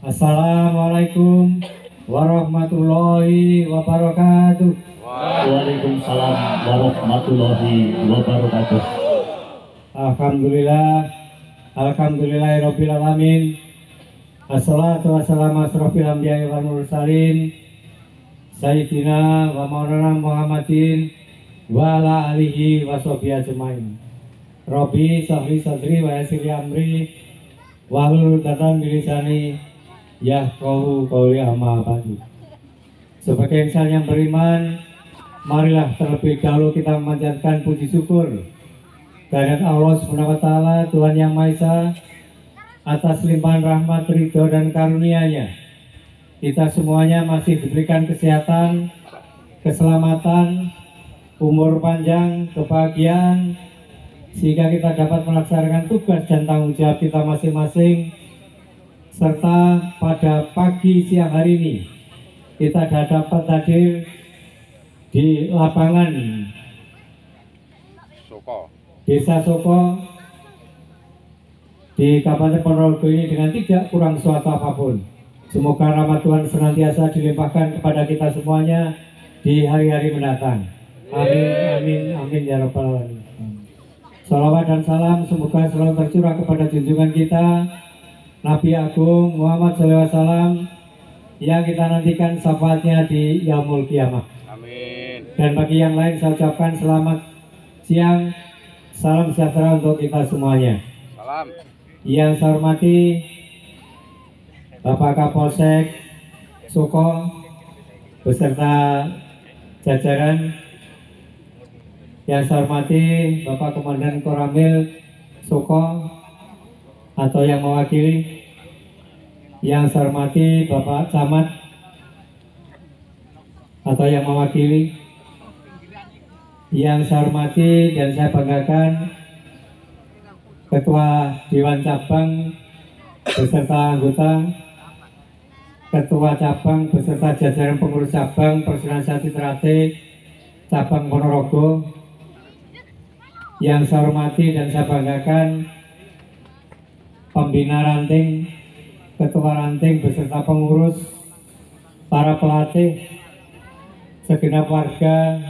Assalamualaikum warahmatullahi wabarakatuh. Waalaikumsalam warahmatullahi wabarakatuh. Alhamdulillah, alhamdulillahirabbil alamin. Assalatu wassalamu asrofil anbiya'i wal mursalin Sayyidina wa maulana Muhammadin wa ala alihi wa sahbihi ajmain. Rabbi sahli sadri wa yassir li amri wahlul 'uqdatam min lisani yafqahu qawli amma ba'du. Sebagai insan yang beriman, marilah terlebih dahulu kita memanjatkan puji syukur kehadirat Allah Subhanahu wa taala, Tuhan Yang Maha Esa, atas limpahan rahmat, ridho dan karunia-Nya. Kita semuanya masih diberikan kesehatan, keselamatan, umur panjang, kebahagiaan, sehingga kita dapat melaksanakan tugas dan tanggung jawab kita masing-masing. Serta pada pagi siang hari ini kita dapat hadir di lapangan Desa Soko di Kabupaten Ponorogo ini dengan tidak kurang suatu apapun. Semoga rahmat Tuhan senantiasa dilimpahkan kepada kita semuanya di hari-hari mendatang. Amin, amin, amin ya rabbal alamin. Salawat dan salam semoga selalu tercurah kepada junjungan kita Nabi Agung Muhammad SAW yang kita nantikan syafaatnya di Yaumul Qiyamah. Amin. Dan bagi yang lain saya ucapkan selamat siang, salam sejahtera untuk kita semuanya. Salam. Yang saya hormati Bapak Kapolsek Soko beserta jajaran, yang saya hormati Bapak Komandan Koramil Soko atau yang mewakili, yang saya hormati Bapak Camat atau yang mewakili, yang saya hormati dan saya banggakan Ketua Dewan Cabang beserta anggota, Ketua Cabang beserta jajaran pengurus cabang Persenasi Trate Cabang Ponorogo, yang saya hormati dan saya banggakan pembina ranting, ketua ranting beserta pengurus, para pelatih, segenap warga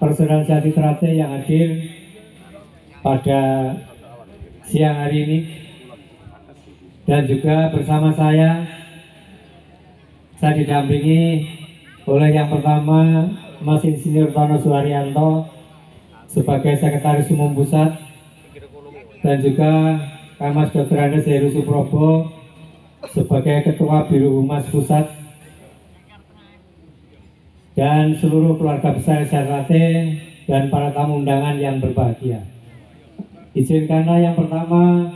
Persenasi Trate yang hadir pada siang hari ini, dan juga bersama saya didampingi oleh yang pertama Mas Insinyur Tono Suharyanto sebagai Sekretaris Umum Pusat, dan juga Kamas Dr. Andes Heru Suprobo sebagai Ketua Biro Humas Pusat, dan seluruh keluarga besar Trate dan para tamu undangan yang berbahagia. Izinkanlah yang pertama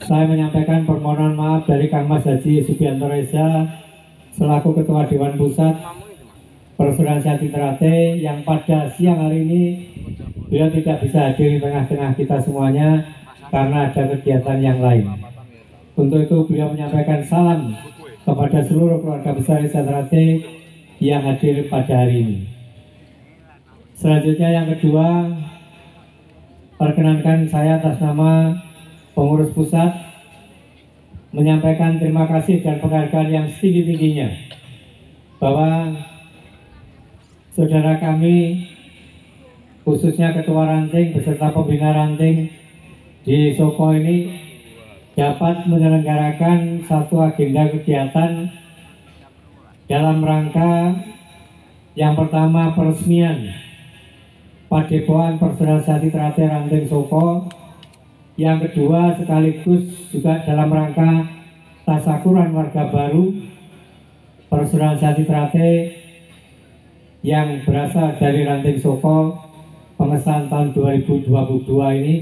saya menyampaikan permohonan maaf dari Kang Mas Haji Subianto Reza selaku Ketua Dewan Pusat Persenasi Trate yang pada siang hari ini beliau tidak bisa hadir di tengah-tengah kita semuanya karena ada kegiatan yang lain. Untuk itu beliau menyampaikan salam kepada seluruh keluarga besar Trate yang hadir pada hari ini. Selanjutnya yang kedua, perkenankan saya atas nama pengurus pusat menyampaikan terima kasih dan penghargaan yang setinggi-tingginya bahwa saudara kami, khususnya ketua ranting beserta pembina ranting di Soko ini dapat menyelenggarakan satu agenda kegiatan dalam rangka yang pertama peresmian Padepokan Persenasi Trate Ranting Soko, yang kedua sekaligus juga dalam rangka tasakuran warga baru Persenasi Trate yang berasal dari Ranting Soko pengesahan tahun 2022 ini,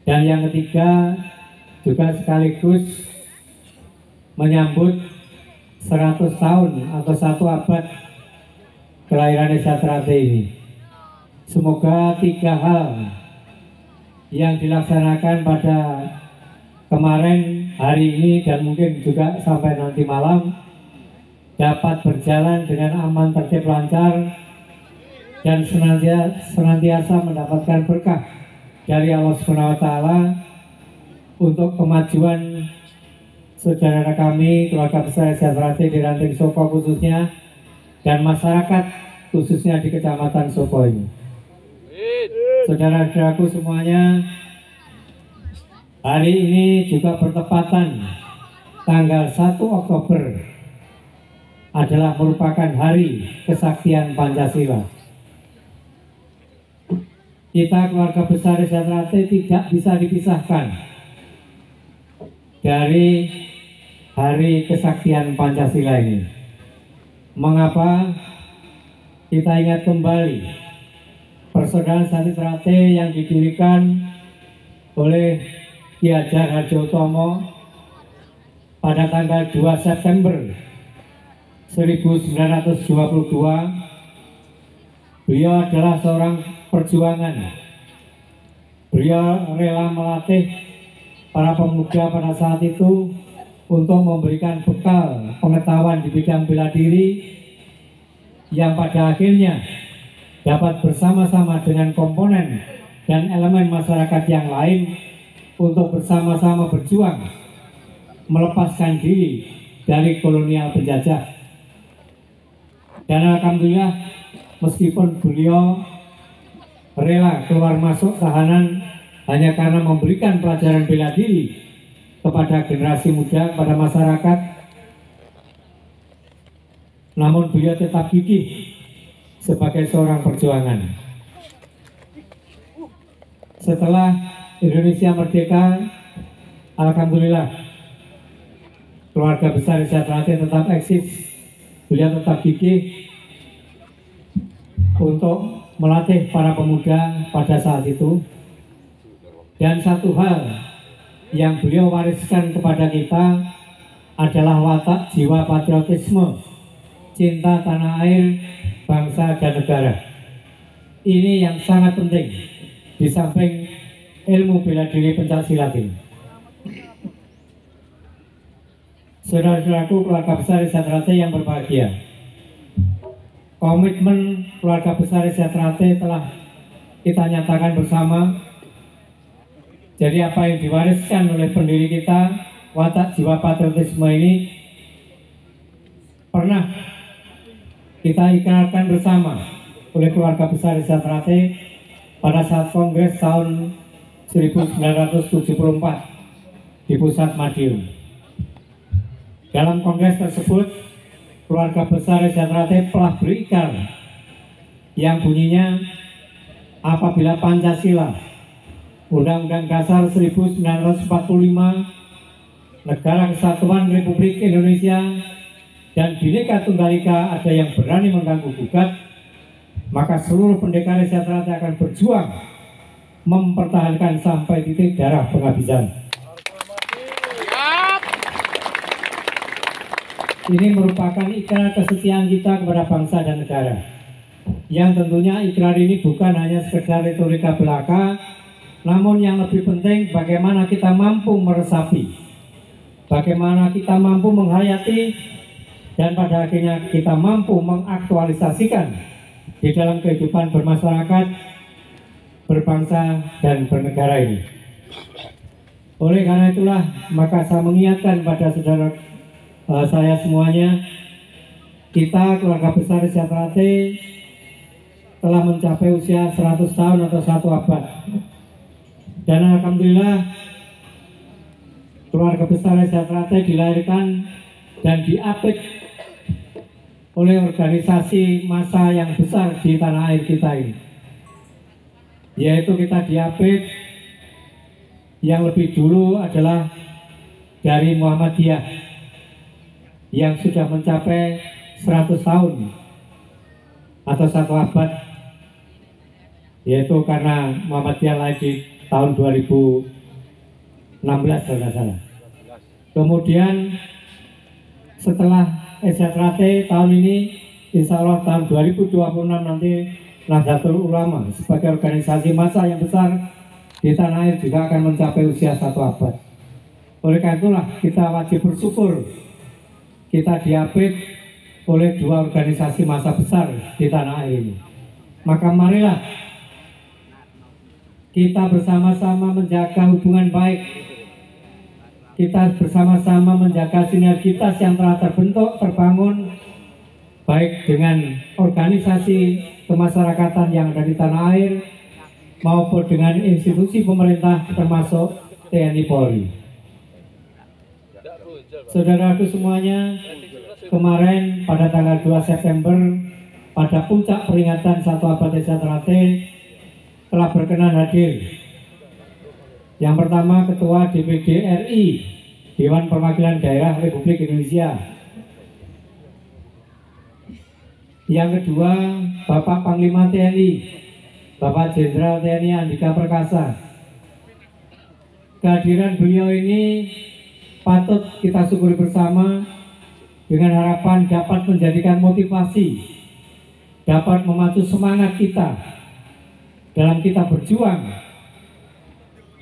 dan yang ketiga juga sekaligus menyambut 100 tahun atau 1 abad kelahiran Desa Trate ini. Semoga 3 hal yang dilaksanakan pada kemarin, hari ini, dan mungkin juga sampai nanti malam dapat berjalan dengan aman, tertib, lancar, dan senantiasa mendapatkan berkah dari Allah Subhanahu wa taala untuk kemajuan saudara kami, keluarga besar Sejahtera di Ranting Sopo khususnya, dan masyarakat khususnya di Kecamatan Sopo ini. Saudara-saudaraku semuanya, hari ini juga bertepatan tanggal 1 Oktober adalah merupakan hari kesaktian Pancasila. Kita keluarga besar Sejahtera tidak bisa dipisahkan dari hari kesaktian Pancasila ini. Mengapa kita ingat kembali Persaudaraan Sejahtera yang didirikan oleh Ki Hajar Harjotomo pada tanggal 2 September 1922. Beliau adalah seorang perjuangan. Beliau rela melatih para pemuda pada saat itu untuk memberikan bekal pengetahuan di bidang bela diri yang pada akhirnya dapat bersama-sama dengan komponen dan elemen masyarakat yang lain untuk bersama-sama berjuang melepaskan diri dari kolonial penjajah. Dan alhamdulillah, meskipun beliau rela keluar masuk tahanan hanya karena memberikan pelajaran bela diri kepada generasi muda, kepada masyarakat, namun beliau tetap gigih sebagai seorang perjuangan. Setelah Indonesia merdeka, alhamdulillah, keluarga besar Sejahtera tetap eksis. Beliau tetap gigih untuk melatih para pemuda pada saat itu. Dan satu hal yang beliau wariskan kepada kita adalah watak jiwa patriotisme, cinta tanah air, bangsa dan negara. Ini yang sangat penting di samping ilmu bela diri pencaksilat ini. Saudara-saudaraku, keluarga besar Sejahtera yang berbahagia, komitmen keluarga besar Sejahtera telah kita nyatakan bersama. Jadi apa yang diwariskan oleh pendiri kita, watak jiwa patriotisme ini, pernah kita ikrarkan bersama oleh keluarga besar Sejahtera pada saat Kongres tahun 1974 di Pusat Madiun. Dalam kongres tersebut, keluarga besar Sejahtera telah berikrar yang bunyinya, apabila Pancasila, Undang-Undang Dasar 1945, Negara Kesatuan Republik Indonesia, dan Bhinneka Tunggal Ika ada yang berani mengganggu gugat, maka seluruh pendekar Sejahtera akan berjuang mempertahankan sampai titik darah penghabisan. Ini merupakan ikrar kesetiaan kita kepada bangsa dan negara. Yang tentunya ikrar ini bukan hanya sekedar retorika belaka, namun yang lebih penting bagaimana kita mampu meresapi, bagaimana kita mampu menghayati, dan pada akhirnya kita mampu mengaktualisasikan di dalam kehidupan bermasyarakat, berbangsa, dan bernegara ini. Oleh karena itulah, maka saya mengingatkan pada saudara saya semuanya, kita keluarga besar Sejahtera telah mencapai usia 100 tahun atau 1 abad. Dan alhamdulillah, keluarga besar Sejahtera dilahirkan dan diapit oleh organisasi massa yang besar di tanah air kita ini. Yaitu kita diapit yang lebih dulu adalah dari Muhammadiyah yang sudah mencapai 100 tahun atau 1 abad, yaitu karena Muhammadiyah lahir di tahun 2016 kalau tidak salah. Kemudian setelah Sejahtera tahun ini, insya Allah tahun 2026 nanti Nahdlatul Ulama sebagai organisasi massa yang besar di tanah air juga akan mencapai usia 1 abad. Oleh karena itulah kita wajib bersyukur kita diapit oleh 2 organisasi massa besar di tanah air ini. Maka marilah kita bersama-sama menjaga hubungan baik kita bersama-sama menjaga sinergitas yang telah terbentuk, terbangun, baik dengan organisasi kemasyarakatan yang ada di tanah air, maupun dengan institusi pemerintah termasuk TNI Polri. Saudaraku semuanya, kemarin pada tanggal 2 September, pada puncak peringatan 1 Abad Desa Ternate, telah berkenan hadir yang pertama Ketua DPD RI Dewan Perwakilan Daerah Republik Indonesia, yang kedua Bapak Panglima TNI Bapak Jenderal TNI Andika Perkasa. Kehadiran beliau ini patut kita syukuri bersama dengan harapan dapat menjadikan motivasi, dapat memacu semangat kita dalam kita berjuang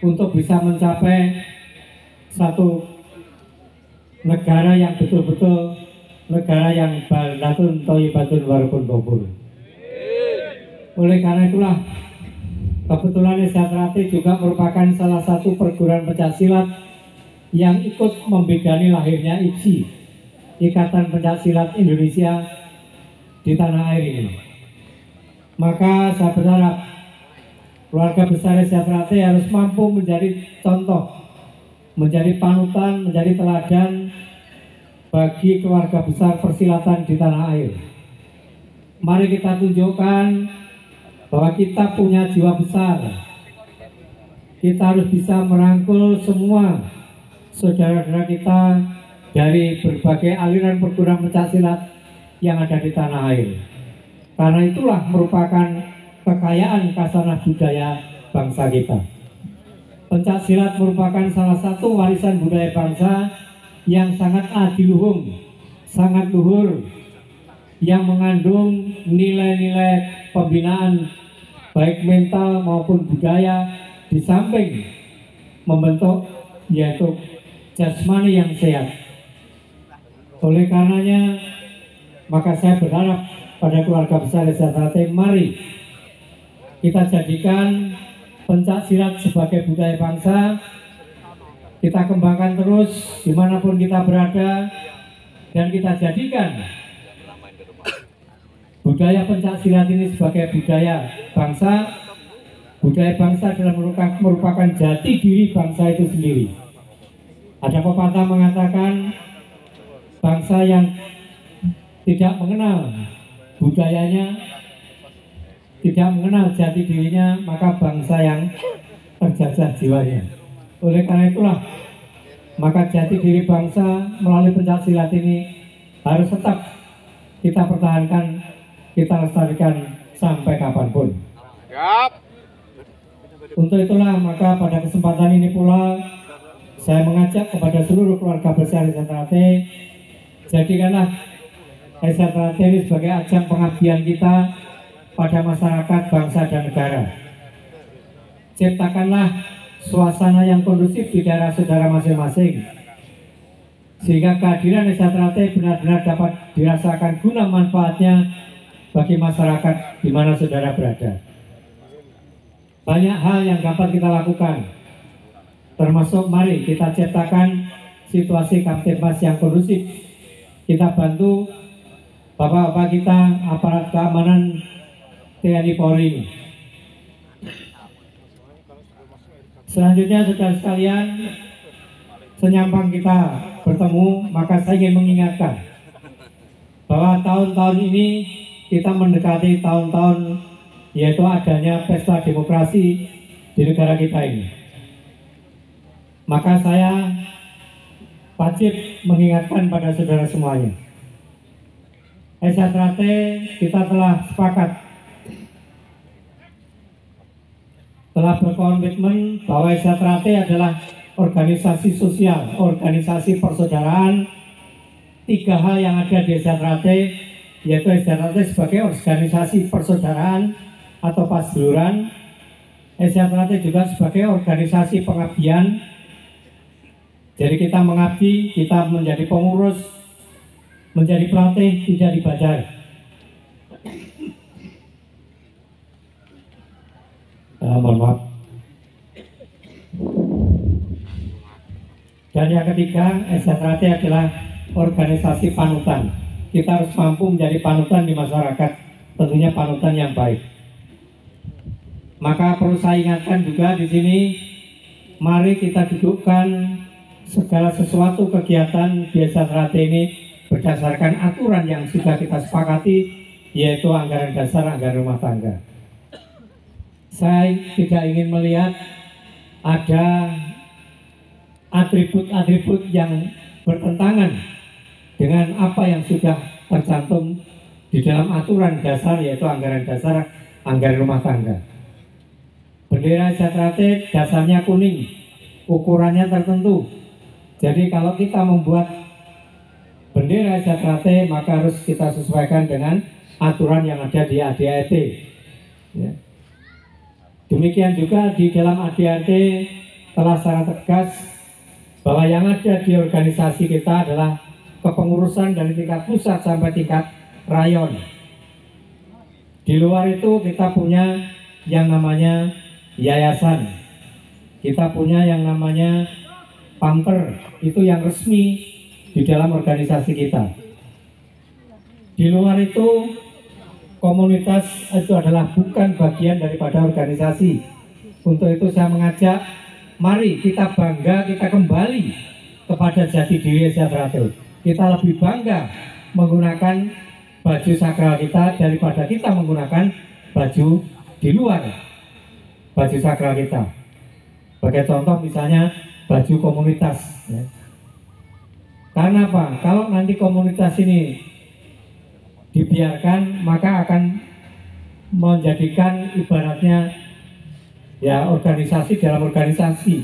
untuk bisa mencapai satu negara yang betul-betul negara yang baldatun thayyibatun warukun tobur. Oleh karena itulah kebetulan Desa Ternate juga merupakan salah satu perguruan pencaksilat yang ikut membidani lahirnya IPSI, Ikatan Pencaksilat Indonesia, di tanah air ini. Maka saya berharap keluarga besar Desa Ternate harus mampu menjadi contoh, menjadi panutan, menjadi teladan bagi keluarga besar persilatan di tanah air. Mari kita tunjukkan bahwa kita punya jiwa besar. Kita harus bisa merangkul semua saudara-saudara kita dari berbagai aliran perguruan pencaksilat yang ada di tanah air. Karena itulah merupakan kekayaan khazanah budaya bangsa kita. Pencaksilat merupakan salah satu warisan budaya bangsa yang sangat adiluhung, sangat luhur, yang mengandung nilai-nilai pembinaan baik mental maupun budaya, di samping membentuk yaitu jasmani yang sehat. Oleh karenanya, maka saya berharap pada keluarga besar Desa Ternate, mari kita jadikan pencaksilat sebagai budaya bangsa. Kita kembangkan terus dimanapun kita berada, dan kita jadikan budaya pencaksilat ini sebagai budaya bangsa. Budaya bangsa adalah merupakan jati diri bangsa itu sendiri. Ada pepatah mengatakan bangsa yang tidak mengenal budayanya, tidak mengenal jati dirinya, maka bangsa yang terjajah jiwanya. Oleh karena itulah, maka jati diri bangsa melalui pencaksilat ini harus tetap kita pertahankan, kita lestarikan sampai kapanpun. Untuk itulah, maka pada kesempatan ini pula saya mengajak kepada seluruh keluarga besar Desa Ternate, jadikanlah Desa Ternate ini sebagai ajang pengabdian kita pada masyarakat, bangsa, dan negara. Ciptakanlah suasana yang kondusif di daerah saudara masing-masing, sehingga kehadiran Desa Ternate benar-benar dapat dirasakan guna manfaatnya bagi masyarakat di mana saudara berada. Banyak hal yang dapat kita lakukan, termasuk mari kita ciptakan situasi Kamtibmas yang kondusif. Kita bantu bapak-bapak kita, aparat keamanan TNI Polri. Selanjutnya, saudara sekalian, senyampang kita bertemu, maka saya ingin mengingatkan bahwa tahun-tahun ini kita mendekati tahun-tahun yaitu adanya pesta demokrasi di negara kita ini. Maka saya wajib mengingatkan pada saudara semuanya, Desa Ternate kita telah sepakat, telah berkomitmen bahwa Desa Ternate adalah organisasi sosial, organisasi persaudaraan. Tiga hal yang ada di Desa Ternate, yaitu Desa Ternate sebagai organisasi persaudaraan atau pasduluran, Desa Ternate juga sebagai organisasi pengabdian. Jadi kita mengabdi, kita menjadi pengurus, menjadi pelatih, tidak dibayar. Mohon maaf. Dan yang ketiga, SJRT adalah organisasi panutan. Kita harus mampu menjadi panutan di masyarakat, tentunya panutan yang baik. Maka perlu saya ingatkan juga di sini, mari kita dudukkan segala sesuatu kegiatan di SJRT ini berdasarkan aturan yang sudah kita sepakati, yaitu anggaran dasar, anggaran rumah tangga. Saya tidak ingin melihat ada atribut-atribut yang bertentangan dengan apa yang sudah tercantum di dalam aturan dasar, yaitu anggaran dasar, anggaran rumah tangga. Bendera SJRT dasarnya kuning, ukurannya tertentu. Jadi kalau kita membuat bendera SJRT, maka harus kita sesuaikan dengan aturan yang ada di ADART. Ya. Demikian juga di dalam ADART telah secara tegas bahwa yang ada di organisasi kita adalah kepengurusan dari tingkat pusat sampai tingkat rayon. Di luar itu kita punya yang namanya yayasan, kita punya yang namanya pamper, itu yang resmi di dalam organisasi kita. Di luar itu komunitas itu adalah bukan bagian daripada organisasi. Untuk itu saya mengajak, mari kita bangga, kita kembali kepada jati diri SJRT. Kita lebih bangga menggunakan baju sakral kita daripada kita menggunakan baju di luar baju sakral kita. Sebagai contoh misalnya baju komunitas. Ya. Karena apa? Kalau nanti komunitas ini dibiarkan, maka akan menjadikan ibaratnya ya organisasi dalam organisasi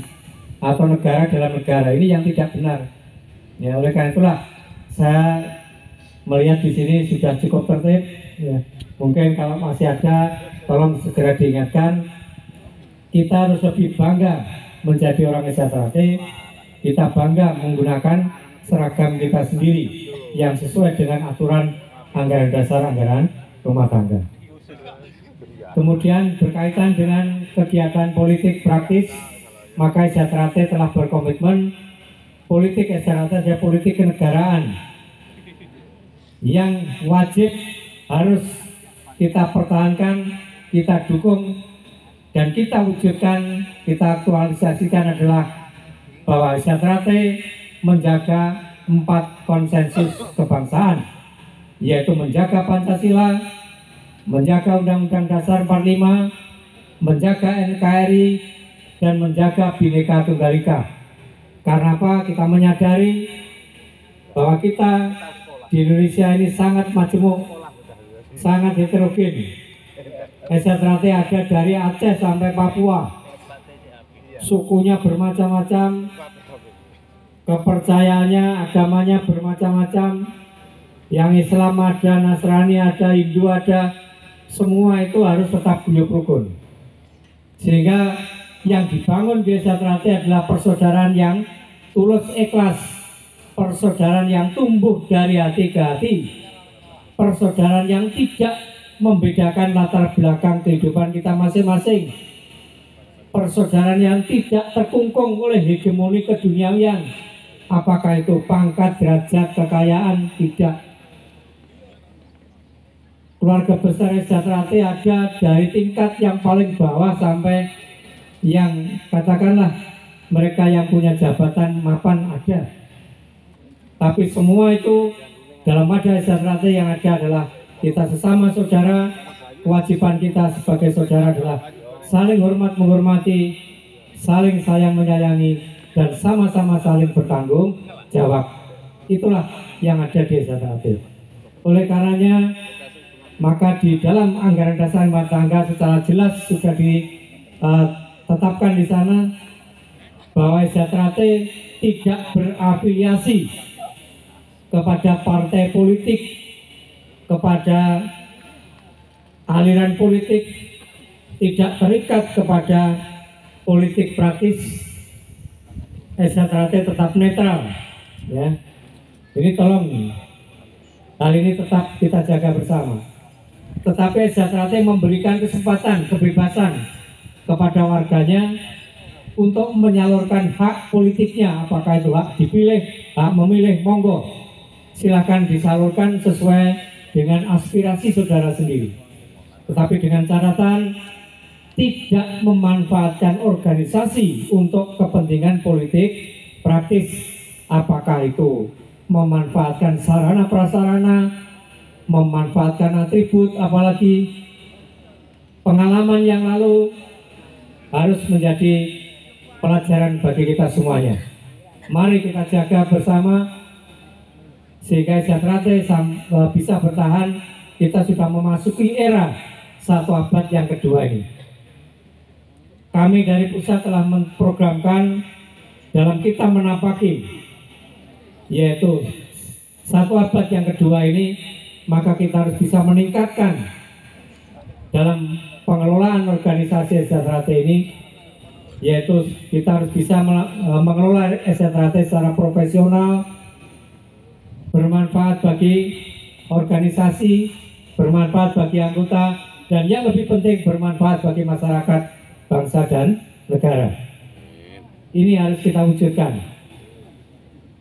atau negara dalam negara. Ini yang tidak benar. Ya, oleh karena itulah saya melihat di sini sudah cukup tertib. Ya. Mungkin kalau masih ada, tolong segera diingatkan. Kita harus lebih bangga menjadi orang SJRT. Kita bangga menggunakan seragam kita sendiri yang sesuai dengan aturan anggaran dasar, anggaran rumah tangga. Kemudian berkaitan dengan kegiatan politik praktis, maka SJRT telah berkomitmen politik SJRT adalah politik kenegaraan yang wajib harus kita pertahankan, kita dukung, dan kita wujudkan, kita aktualisasikan adalah bahwa SJRT menjaga 4 konsensus kebangsaan, yaitu menjaga Pancasila, menjaga Undang-Undang Dasar 45, menjaga NKRI, dan menjaga Bhinneka Tunggal Ika. Karena apa? Kita menyadari bahwa kita di Indonesia ini sangat majemuk, sangat heterogen. SJRT ada dari Aceh sampai Papua, sukunya bermacam-macam, kepercayaannya, agamanya bermacam-macam, yang Islam ada, Nasrani ada, Hindu ada, semua itu harus tetap guyup rukun. Sehingga yang dibangun di SJRT adalah persaudaraan yang tulus ikhlas, persaudaraan yang tumbuh dari hati ke hati, persaudaraan yang tidak membedakan latar belakang kehidupan kita masing-masing, persaudaraan yang tidak terkungkung oleh hegemoni keduniawian, apakah itu pangkat, derajat, kekayaan, tidak. Keluarga besar SJRT ada dari tingkat yang paling bawah sampai yang katakanlah mereka yang punya jabatan mapan ada. Tapi semua itu dalam wadah SJRT yang ada adalah kita sesama saudara. Kewajiban kita sebagai saudara adalah saling hormat menghormati, saling sayang menyayangi, dan sama-sama saling bertanggung jawab. Itulah yang ada di SJRT. Oleh karenanya, maka di dalam anggaran dasar rumah tangga secara jelas sudah ditetapkan di sana bahwa SJRT tidak berafiliasi kepada partai politik, kepada aliran politik, tidak terikat kepada politik praktis. SJRT tetap netral. Ya, ini tolong hal ini tetap kita jaga bersama. Tetapi SJRT memberikan kesempatan, kebebasan kepada warganya untuk menyalurkan hak politiknya, apakah itu hak dipilih, hak memilih, monggo silakan disalurkan sesuai dengan aspirasi saudara sendiri. Tetapi dengan catatan tidak memanfaatkan organisasi untuk kepentingan politik praktis, apakah itu memanfaatkan sarana prasarana, memanfaatkan atribut, apalagi pengalaman yang lalu harus menjadi pelajaran bagi kita semuanya. Mari kita jaga bersama sehingga SC bisa bertahan. Kita sudah memasuki era 1 abad yang kedua ini. Kami dari pusat telah memprogramkan dalam kita menapaki yaitu 1 abad yang kedua ini, maka kita harus bisa meningkatkan dalam pengelolaan organisasi SC ini, yaitu kita harus bisa mengelola SC secara profesional, bermanfaat bagi organisasi, bermanfaat bagi anggota, dan yang lebih penting bermanfaat bagi masyarakat, bangsa dan negara. Ini harus kita wujudkan.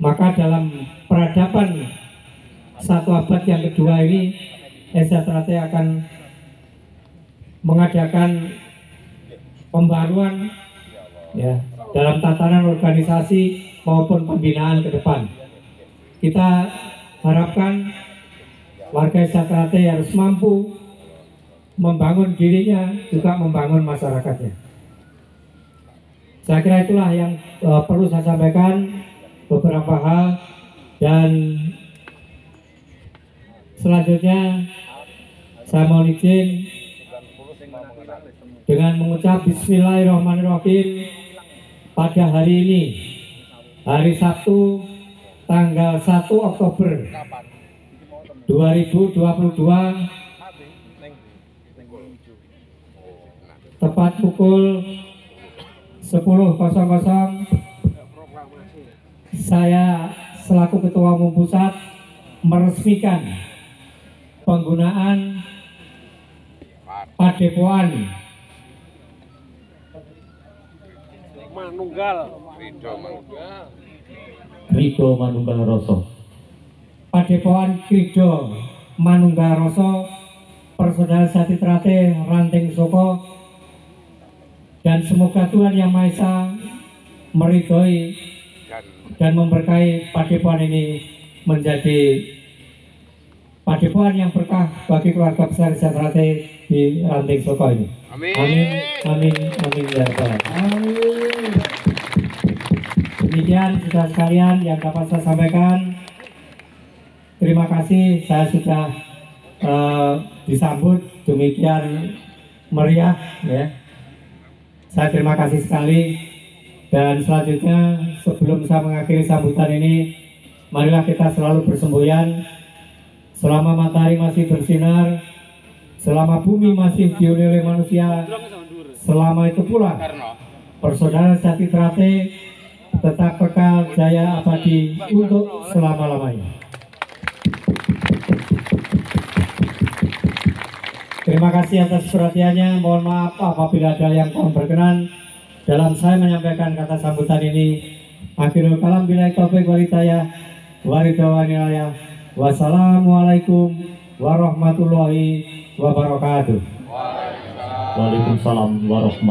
Maka dalam peradaban 1 abad yang kedua ini, SC akan mengadakan pembaruan ya dalam tatanan organisasi maupun pembinaan ke depan. Kita harapkan warga SC harus mampu membangun dirinya, juga membangun masyarakatnya. Saya kira itulah yang perlu saya sampaikan, beberapa hal. Dan selanjutnya saya mau izin dengan mengucap Bismillahirrahmanirrahim pada hari ini, hari Sabtu, tanggal 1 Oktober 2022, tepat pukul 10.00, saya selaku Ketua Umum Pusat meresmikan penggunaan Padepokan Krido Manunggal Rasa. Padepokan Krido Manunggal Rasa Persaudaraan Sati Trate Ranting Soko, dan semoga Tuhan Yang Maha Esa meridhoi dan memberkahi padepokan ini menjadi padepokan yang berkah bagi keluarga besar SC Trate di Ranting Soko ini. Amin. Amin, amin, amin ya Rabbal alamin. Demikian saudara sekalian yang dapat saya sampaikan. Terima kasih, saya sudah disambut demikian meriah ya. Saya terima kasih sekali. Dan selanjutnya sebelum saya mengakhiri sambutan ini, marilah kita selalu bersemboyan selama matahari masih bersinar, selama bumi masih dihuni oleh manusia, selama itu pula persaudaraan Sati Trate tetap kekal jaya abadi untuk selama-lamanya. Terima kasih atas perhatiannya. Mohon maaf apabila ada yang kurang berkenan dalam saya menyampaikan kata sambutan ini. Akhirul kalam billahi taufiq wal hidayah. Wassalamualaikum warahmatullahi wabarakatuh. Waalaikumsalam warahmatullahi